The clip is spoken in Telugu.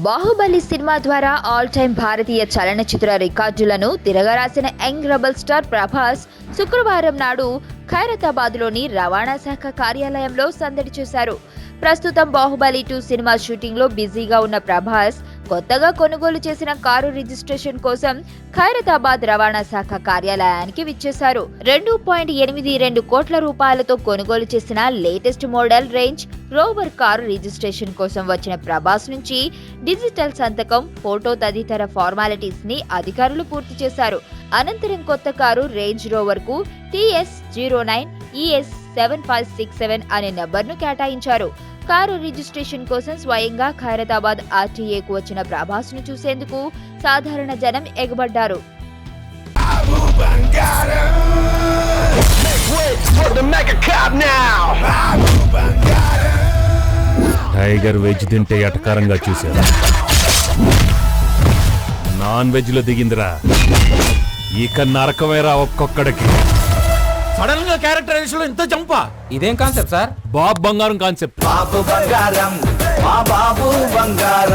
బాహుబలి సినిమా ద్వారా ఆల్ టైమ్ భారతీయ చలనచిత్ర రికార్డులను తిరగరాసిన యంగ్ రెబల్ స్టార్ ప్రభాస్ శుక్రవారం నాడు ఖైరతాబాద్లోని రవాణా శాఖ కార్యాలయంలో సందడి చేశారు. ప్రస్తుతం బాహుబలి 2 సినిమా షూటింగ్ లో బిజీగా ఉన్న ప్రభాస్ కొత్తగా కొనుగోలు చేసిన కారు రిజిస్ట్రేషన్ కోసం ఖైరతాబాద్ రవాణా శాఖ కార్యాలయానికి విచ్చేశారు. 2.82 కోట్ల రూపాయలతో కొనుగోలు చేసిన latest model range rover car registration కోసం వచ్చిన ప్రభాస్ నుంచి డిజిటల్ సంతకం, ఫోటో తదితర ఫార్మాలిటీస్ ని అధికారులు పూర్తి చేశారు. అనంతరం కొత్త కారు రేంజ్ రోవర్ కు TS09ES7567 అనే నంబర్ను కేటాయించారు. కారు రిజిస్ట్రేషన్ కోసం స్వయంగా ఖైరతాబాద్ ఆర్టీఏకు వచ్చిన ప్రభాస్ ను చూసేందుకు సాధారణ జనం ఎగబడ్డారు. టైగర్ వెజ్ తింటే ఎటకారంగా చూశారు, నాన్ వెజ్ లో దిగిందిరా. ఇక నరకమేరా ఒక్కొక్కడికి. సడన్ గా క్యారెక్టరైజేషన్ లో ఇంత చంపా, ఇదేం కాన్సెప్ట్ సార్? బాబు బంగారం కాన్సెప్ట్. బాబు బంగారం, మా బాబు బంగారం.